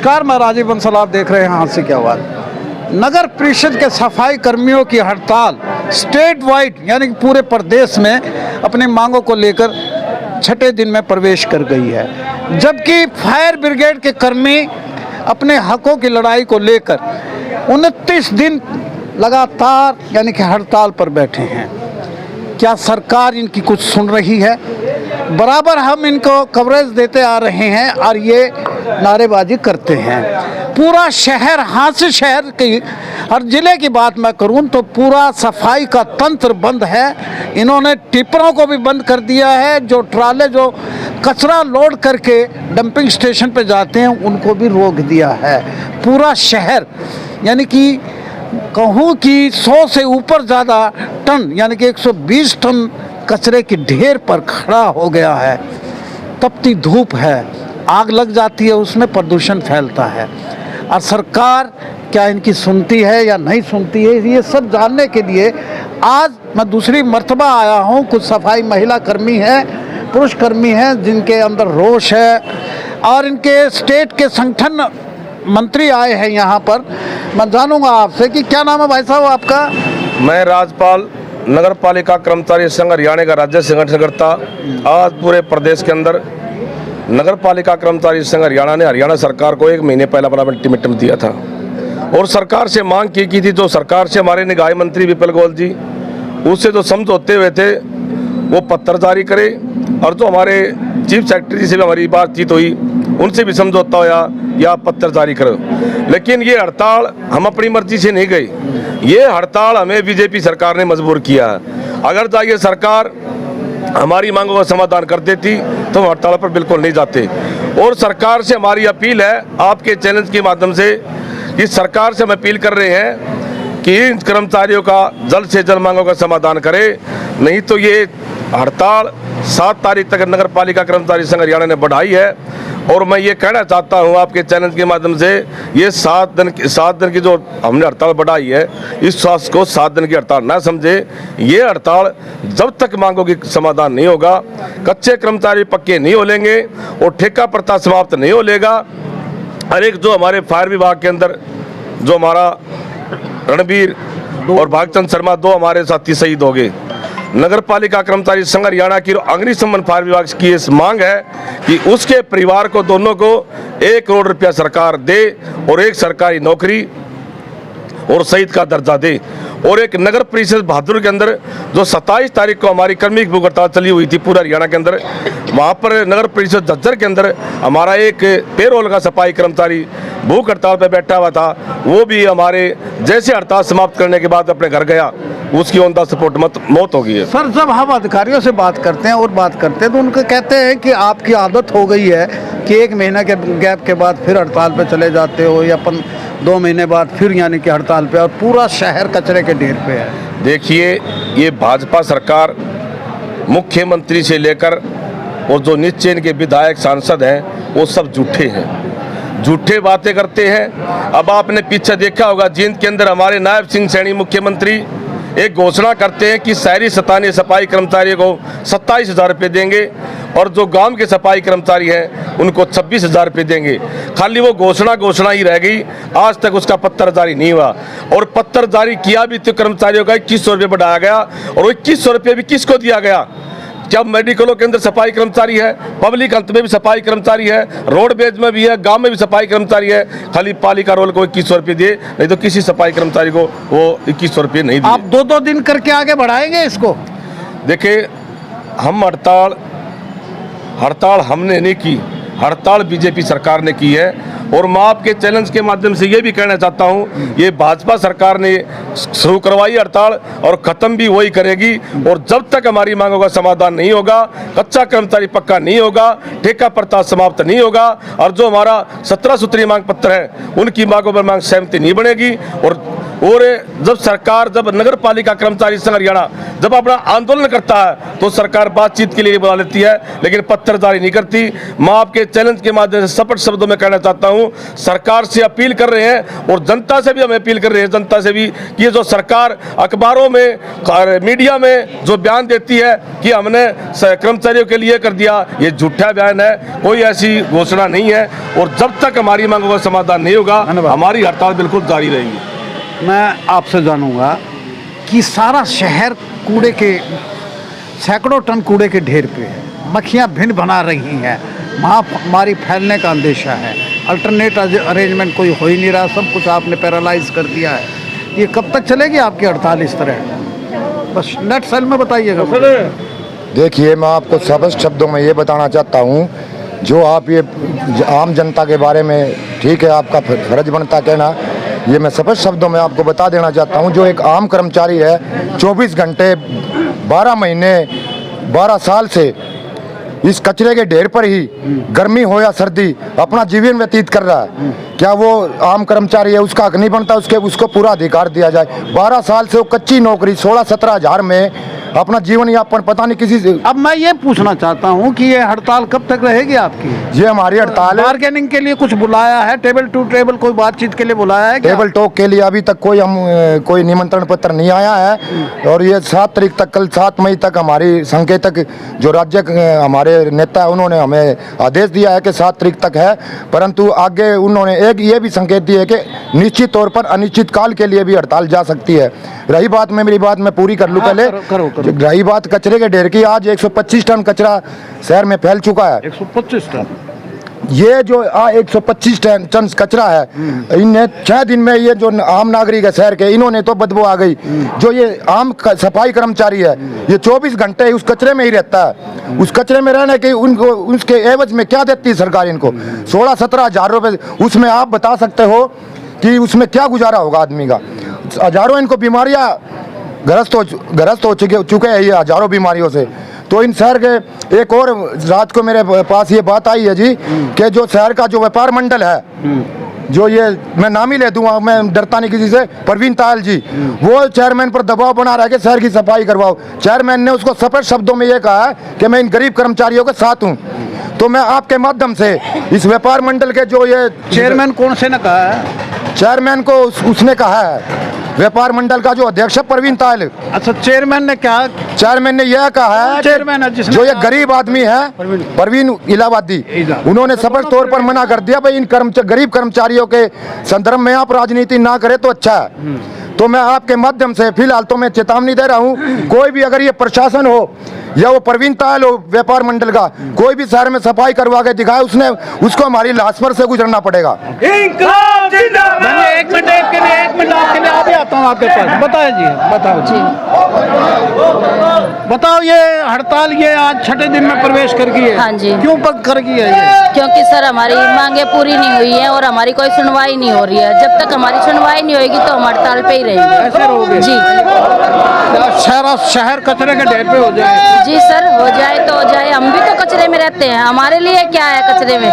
नमस्कार, मैं राजीव बंसल, आप देख रहे हैं हाथ से क्या हुआ। नगर परिषद के सफाई कर्मियों की हड़ताल स्टेट वाइड यानी कि पूरे प्रदेश में अपनी मांगों को लेकर छठे दिन में प्रवेश कर गई है, जबकि फायर ब्रिगेड के कर्मी अपने हकों की लड़ाई को लेकर 29 दिन लगातार यानी कि हड़ताल पर बैठे हैं। क्या सरकार इनकी कुछ सुन रही है? बराबर हम इनको कवरेज देते आ रहे हैं और ये नारेबाजी करते हैं। पूरा शहर, हांसी शहर की हर जिले की बात मैं करूं तो पूरा सफाई का तंत्र बंद है। इन्होंने टिप्परों को भी बंद कर दिया है, जो ट्राले जो कचरा लोड करके डंपिंग स्टेशन पे जाते हैं उनको भी रोक दिया है। पूरा शहर यानी कि कहूँ कि 100 से ऊपर ज़्यादा टन यानी कि 120 टन कचरे की ढेर पर खड़ा हो गया है। तपती धूप है, आग लग जाती है, उसमें प्रदूषण फैलता है। और सरकार क्या इनकी सुनती है या नहीं सुनती है, ये सब जानने के लिए आज मैं दूसरी मर्तबा आया हूँ। कुछ सफाई महिला कर्मी हैं, पुरुष कर्मी हैं जिनके अंदर रोष है और इनके स्टेट के संगठन मंत्री आए हैं यहाँ पर। मैं जानूंगा आपसे कि क्या नाम है भाई साहब आपका? मैं राजपाल, नगर पालिका कर्मचारी संघ हरियाणा का राज्य संगठनकर्ता। आज पूरे प्रदेश के अंदर नगर पालिका कर्मचारी संघ हरियाणा ने हरियाणा सरकार को 1 महीने पहले अपना अल्टीमेटम दिया था और सरकार से मांग की थी। जो सरकार से हमारे निगरानी मंत्री विपिन गोयल जी उससे जो समझौते हुए थे वो पत्र जारी करे, और जो हमारे चीफ सेक्रेटरी से भी हमारी बातचीत हुई उनसे भी समझौता होया या पत्र जारी करो। लेकिन ये हड़ताल हम अपनी मर्जी से नहीं गई, ये हड़ताल हमें बीजेपी सरकार ने मजबूर किया है। अगर जाइए सरकार हमारी मांगों का समाधान कर देती तो हम हड़ताल पर बिल्कुल नहीं जाते। और सरकार से हमारी अपील है आपके चैनल के माध्यम से कि सरकार से हम अपील कर रहे हैं कि इन कर्मचारियों का जल्द से जल्द मांगों का समाधान करे, नहीं तो ये हड़ताल 7 तारीख तक नगर पालिका कर्मचारी संघ हरियाणा ने बढ़ाई है। और मैं ये कहना चाहता हूँ आपके चैनल के माध्यम से, ये 7 दिन की जो हमने हड़ताल बढ़ाई है, इस स्वास्थ्य को 7 दिन की हड़ताल ना समझे। ये हड़ताल जब तक मांगों की समाधान नहीं होगा, कच्चे कर्मचारी पक्के नहीं होलेंगे और ठेका प्रथा समाप्त नहीं होलेगा। हर एक जो हमारे फायर विभाग के अंदर जो हमारा रणबीर और भागचंद शर्मा 2 हमारे साथी शहीद हो गए। नगर पालिका कर्मचारी संघ हरियाणा की अग्निशमन फायर विभाग की इस मांग है कि उसके परिवार को दोनों को 1 करोड़ रुपया सरकार दे और एक सरकारी नौकरी और शहीद का दर्जा दे। और एक नगर परिषद बहादुर के अंदर जो 27 तारीख को हमारी कर्मी भूख हड़ताल चली हुई थी पूरा हरियाणा के अंदर, वहाँ पर नगर परिषद झज्जर के अंदर हमारा एक पेरोल का सफाई कर्मचारी भूख हड़ताल पर बैठा हुआ था। वो भी हमारे जैसे हड़ताल समाप्त करने के बाद अपने घर गया, उसकी ऑन द स्पॉट मौत हो गई है। सर, जब हम अधिकारियों से बात करते हैं तो उनको कहते हैं कि आपकी आदत हो गई है कि 1 महीने के गैप के बाद फिर हड़ताल पे चले जाते हो या 2 महीने बाद फिर यानी कि हड़ताल पे, और पूरा शहर कचरे के ढेर पे है। देखिए, ये भाजपा सरकार मुख्यमंत्री से लेकर और जो नीचे इनके विधायक सांसद हैं वो सब झूठे हैं, झूठे बातें करते हैं। अब आपने पीछे देखा होगा, जींद के अंदर हमारे नायब सिंह सैनी मुख्यमंत्री एक घोषणा करते हैं कि शहरी स्थानीय सफाई कर्मचारियों को 27,000 रुपये देंगे और जो गांव के सफाई कर्मचारी हैं उनको 26,000 रुपये देंगे। खाली वो घोषणा ही रह गई, आज तक उसका पत्र जारी नहीं हुआ। और पत्र जारी किया भी तो कर्मचारियों का 2100 रुपये बढ़ाया गया, और 2100 रुपये भी किसको दिया गया? जब मेडिकलों के अंदर सफाई कर्मचारी है, पब्लिक अंत में भी सफाई कर्मचारी है, रोडवेज में भी है, गांव में भी सफाई कर्मचारी है। खाली पालिका रोल को 2100 रुपये दिए, नहीं तो किसी सफाई कर्मचारी को वो 2100 रुपये नहीं दिए। आप 2-2 दिन करके आगे बढ़ाएंगे इसको? देखिए, हम हड़ताल हमने नहीं की, हड़ताल बीजेपी सरकार ने की है। और मैं आपके चैलेंज के माध्यम से ये भी कहना चाहता हूँ, ये भाजपा सरकार ने शुरू करवाई हड़ताल और ख़त्म भी वही करेगी। और जब तक हमारी मांगों का समाधान नहीं होगा, कच्चा कर्मचारी पक्का नहीं होगा, ठेका प्रथा समाप्त नहीं होगा, और जो हमारा 17 सूत्री मांग पत्र है उनकी मांगों पर मांग सहमति नहीं बनेगी। और जब नगर पालिका कर्मचारी संघ हरियाणा जब अपना आंदोलन करता है तो सरकार बातचीत के लिए बुला लेती है, लेकिन पत्र जारी नहीं करती। मैं आपके चैलेंज के माध्यम से स्पष्ट शब्दों में कहना चाहता हूं सरकार से अपील कर रहे हैं और जनता से भी हम अपील कर रहे हैं, जनता से भी, कि ये जो सरकार अखबारों में, मीडिया में जो बयान देती है कि हमने कर्मचारियों के लिए कर दिया, ये झूठा बयान है। कोई ऐसी घोषणा नहीं है और जब तक हमारी मांगों का समाधान नहीं होगा हमारी हड़ताल बिल्कुल जारी रहेगी। मैं आपसे जानूंगा कि सारा शहर कूड़े के, सैकड़ों टन कूड़े के ढेर पे है, मक्खियाँ भिन बना रही हैं, महामारी फैलने का अंदेशा है, अल्टरनेट अरेंजमेंट कोई हो ही नहीं रहा, सब कुछ आपने पैरालाइज कर दिया है। ये कब तक चलेगी आपकी हड़ताल इस तरह? बस नेट सेल में बताइएगा। देखिए, मैं आपको स्पष्ट शब्दों में ये बताना चाहता हूँ, जो आप ये आम जनता के बारे में, ठीक है आपका फर्ज बनता कहना, ये मैं स्पष्ट शब्दों में आपको बता देना चाहता हूँ, जो एक आम कर्मचारी है 24 घंटे 12 महीने 12 साल से इस कचरे के ढेर पर ही गर्मी हो या सर्दी अपना जीवन व्यतीत कर रहा है, क्या वो आम कर्मचारी है? उसका हक नहीं बनता उसको पूरा अधिकार दिया जाए? 12 साल से वो कच्ची नौकरी 16-17 हज़ार में अपना जीवन यापन पता नहीं किसी से। अब मैं ये पूछना चाहता हूँ कि ये हड़ताल कब तक रहेगी आपकी? ये हमारी हड़ताल है। बार्गेनिंग के लिए कुछ बुलाया है? टेबल टू टेबल कोई बातचीत के लिए बुलाया है क्या? टेबल टॉक के लिए अभी तक कोई निमंत्रण पत्र नहीं आया है और ये 7 तारीख तक, कल 7 मई तक हमारी संकेतक जो राज्य हमारे नेता है उन्होंने हमें आदेश दिया है कि 7 तारीख तक है, परंतु आगे उन्होंने एक ये भी संकेत दिया है कि निश्चित तौर पर अनिश्चित काल के लिए भी हड़ताल जा सकती है। रही बात, मेरी बात मैं पूरी कर लूँ पहले। करो। रही बात कचरे के ढेर की, आज 125 टन कचरा शहर में फैल चुका है। 125 टन? ये जो 125 टन कचरा है, इन्हें 6 दिन में ये जो आम नागरिक है शहर के, इन्होंने तो बदबू आ गई। जो ये आम सफाई कर्मचारी है, ये 24 घंटे उस कचरे में ही रहता है। उस कचरे में रहने के उनको उसके एवज में क्या देती है सरकार इनको? 16-17 हज़ार रुपये। उसमें आप बता सकते हो कि उसमें क्या गुजारा होगा आदमी का? हजारों इनको बीमारियां ग्रस्त हो चुके हैं, ये हजारों बीमारियों से। तो इन शहर के एक और रात को मेरे पास ये बात आई है जी कि जो शहर का जो व्यापार मंडल है, जो ये मैं नाम ही ले दूंगा, मैं डरता नहीं किसी से, प्रवीण तायल जी, वो चेयरमैन पर दबाव बना रहा है कि शहर की सफाई करवाओ। चेयरमैन ने उसको स्पष्ट शब्दों में ये कहा है कि मैं इन गरीब कर्मचारियों के साथ हूँ। तो मैं आपके माध्यम से इस व्यापार मंडल के जो ये चेयरमैन कौन से ने कहा है? चेयरमैन को उसने कहा है, व्यापार मंडल का जो अध्यक्ष है प्रवीण तायल। अच्छा, चेयरमैन ने क्या? चेयरमैन ने यह कहा है, चेयरमैन है जो ये गरीब आदमी है प्रवीण इलाहाबादी, उन्होंने स्पष्ट तौर पर मना कर दिया, भाई इन गरीब कर्मचारियों के संदर्भ में आप राजनीति ना करें तो अच्छा है। तो मैं आपके माध्यम से फिलहाल तो मैं चेतावनी दे रहा हूँ, कोई भी अगर ये प्रशासन हो या वो प्रवीण तायल हो व्यापार मंडल का, कोई भी शहर में सफाई करवा के दिखाए, उसको हमारी लाश पर से गुजरना पड़ेगा। एक मिनट आपके लिए अभी आता हूँ आपके पास। बताए जी, बताओ जी, बताओ ये हड़ताल ये आज 6ठे दिन में प्रवेश कर गई है। हाँ जी। क्यों कर गई है ये? क्योंकि सर हमारी मांगे पूरी नहीं हुई है और हमारी कोई सुनवाई नहीं हो रही है। जब तक हमारी सुनवाई नहीं होगी तो हम हड़ताल पे ही रहेंगे। ऐसे रहोगे? जी। शहर कचरे के ढेर पे हो जाए? जी सर, हो जाए तो हो जाए, हम भी तो कचरे में रहते हैं, हमारे लिए क्या है कचरे में?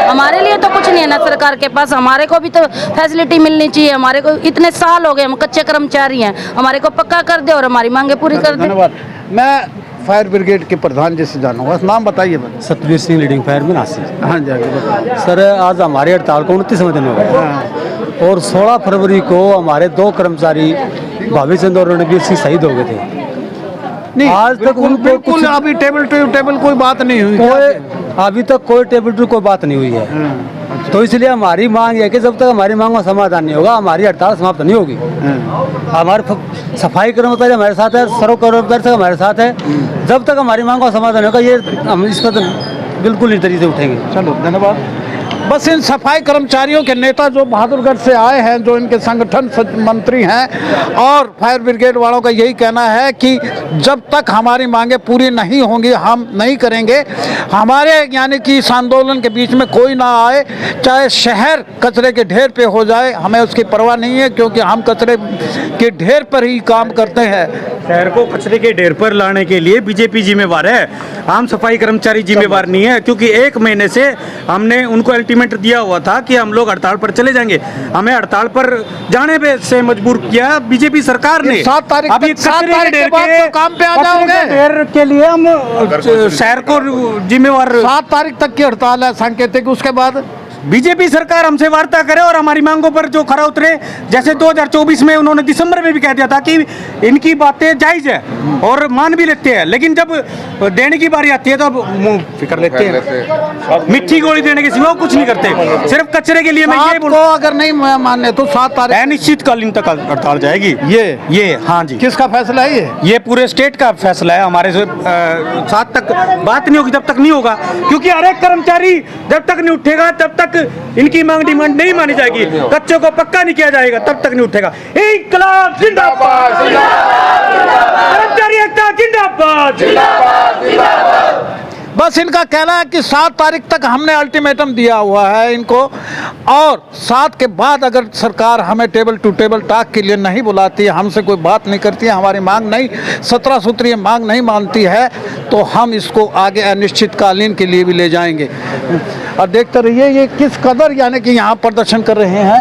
हमारे लिए तो कुछ नहीं है ना सरकार के पास, हमारे को भी तो फैसिलिटी मिलनी चाहिए। हमारे को इतने साल हो गए, हम कच्चे कर्मचारी हैं, हमारे को पक्का कर दे और हमारी मांगे पूरी कर दे। धन्यवाद। मैं फायर ब्रिगेड के प्रधान जी से जानूंगा, नाम बताइए। सतवीर सिंह लीडिंग फायर में नासिक। हाँ जी, बताइए सर, आज हमारी हड़ताल को 29वें दिन हो गए और 16 फरवरी को हमारे 2 कर्मचारी भाभी चंद और रणबीर सिंह शहीद हो गए थे। नहीं, आज तक उनको बिल्कुल अभी टेबल टू टेबल कोई बात नहीं हुई। अभी तक कोई टेबल टू कोई बात नहीं हुई है। तो इसलिए हमारी मांग है कि जब तक हमारी मांग का समाधान नहीं होगा हमारी हड़ताल समाप्त नहीं होगी। हमारे सफाई कर्मचारी हमारे साथ है, सर्व कर्मचारी हमारे साथ है, जब तक हमारी मांग का समाधान होगा ये हम इस पर बिल्कुल इस तरीके से उठेंगे। चलो, धन्यवाद। बस इन सफाई कर्मचारियों के नेता जो बहादुरगढ़ से आए हैं, जो इनके संगठन मंत्री हैं, और फायर ब्रिगेड वालों का यही कहना है कि जब तक हमारी मांगे पूरी नहीं होंगी हम नहीं करेंगे। हमारे यानी कि इस आंदोलन के बीच में कोई ना आए, चाहे शहर कचरे के ढेर पे हो जाए, हमें उसकी परवाह नहीं है, क्योंकि हम कचरे के ढेर पर ही काम करते हैं। शहर को कचरे के ढेर पर लाने के लिए बीजेपी जिम्मेवार है, आम सफाई कर्मचारी जिम्मेवार नहीं है। क्योंकि 1 महीने से हमने उनको अल्टीमेट दिया हुआ था कि हम लोग हड़ताल पर चले जाएंगे, हमें हड़ताल पर जाने पे से मजबूर किया बीजेपी सरकार ने। 7 तारीख अभी के बाद तो काम पे आ जाओगे? ढेर के लिए हम शहर को जिम्मेवार। 7 तारीख तक की हड़ताल है सांकेतिक, उसके बाद बीजेपी सरकार हमसे वार्ता करे और हमारी मांगों पर जो खरा उतरे। जैसे 2024 में उन्होंने दिसंबर में भी कह दिया था कि इनकी बातें जायज़ है और मान भी लेते हैं, लेकिन जब देने की बारी आती है तो अब मुंह फिकर लेते हैं। मिट्टी गोली देने के सिवा कुछ नहीं करते, सिर्फ कचरे के लिए। मैं ये को अगर नहीं माने तो 7 तारीख अनिश्चितकालीन तक हड़ताल जाएगी। ये हाँ जी, किसका फैसला है ये पूरे स्टेट का फैसला है। हमारे से 7 तक बात नहीं होगी, जब तक नहीं होगा, क्योंकि हर एक कर्मचारी जब तक नहीं उठेगा तब तक इनकी मांग डिमांड नहीं मानी जाएगी। कच्चों को पक्का नहीं किया जाएगा तब तक नहीं उठेगा। इंकलाब जिंदाबाद, कर्मचारी एकता जिंदाबाद। बस इनका कहना है कि 7 तारीख तक हमने अल्टीमेटम दिया हुआ है इनको, और 7 के बाद अगर सरकार हमें टेबल टू टेबल टॉक के लिए नहीं बुलाती है, हमसे कोई बात नहीं करती है, हमारी मांग नहीं 17 सूत्रीय मांग नहीं मानती है, तो हम इसको आगे अनिश्चितकालीन के लिए भी ले जाएंगे। और देखते रहिए ये किस कदर यानी कि यहाँ प्रदर्शन कर रहे हैं।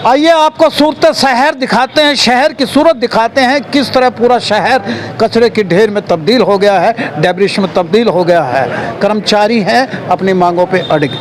आइए आपको सूरत शहर दिखाते हैं, शहर की सूरत दिखाते हैं, किस तरह पूरा शहर कचरे के ढेर में तब्दील हो गया है, डेब्रिश में तब्दील हो गया है। कर्मचारी हैं अपनी मांगों पे अड़िग।